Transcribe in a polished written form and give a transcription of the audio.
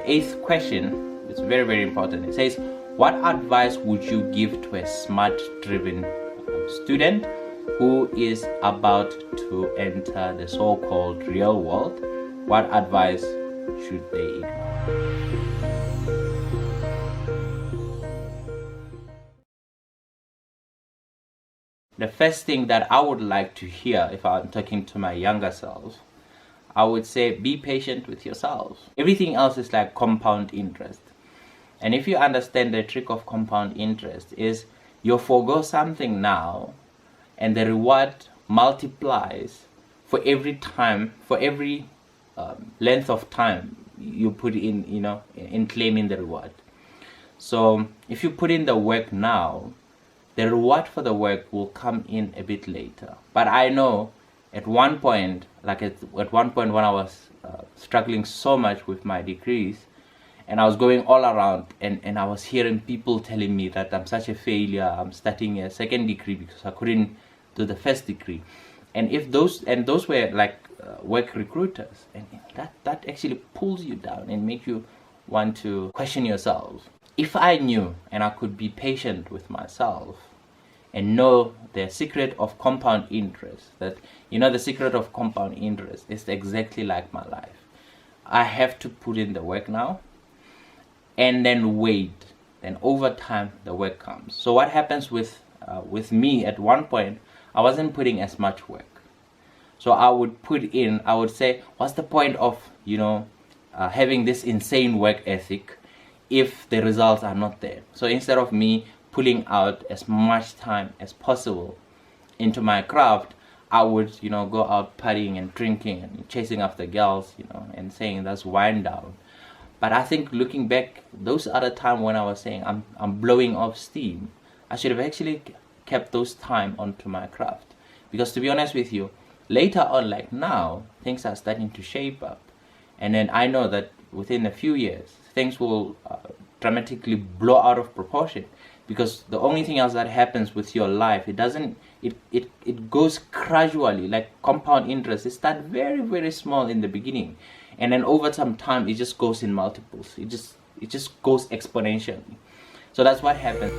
the 8th question is very, very important. It says, what advice would you give to a smart driven student who is about to enter the so-called real world? What advice should they ignore? The first thing that I would like to hear if I'm talking to my younger self, I would say be patient with yourself. Everything else is like compound interest. And if you understand the trick of compound interest is you forgo something now and the reward multiplies for every time, for every length of time you put in, in claiming the reward. So if you put in the work now, the reward for the work will come in a bit later. But I know at one point, when I was struggling so much with my degrees, and I was going all around and I was hearing people telling me that I'm such a failure, I'm starting a second degree because I couldn't do the first degree. And if those were like work recruiters, and that actually pulls you down and make you want to question yourself. If I knew and I could be patient with myself and know the secret of compound interest, that the secret of compound interest is exactly like my life. I have to put in the work now and then wait. Then over time the work comes. So what happens with me at one point, I wasn't putting as much work. So I would say, what's the point of having this insane work ethic if the results are not there? So instead of me pulling out as much time as possible into my craft, I would go out partying and drinking and chasing after girls, and saying that's wind down. But I think looking back, those other time when I was saying I'm blowing off steam, I should have actually kept those time onto my craft. Because to be honest with you, later on, like now, things are starting to shape up, and then I know that within a few years things will dramatically blow out of proportion, because the only thing else that happens with your life, it goes gradually, like compound interest. It starts very, very small in the beginning, and then over some time it just goes in multiples. It just goes exponentially. So that's what happens.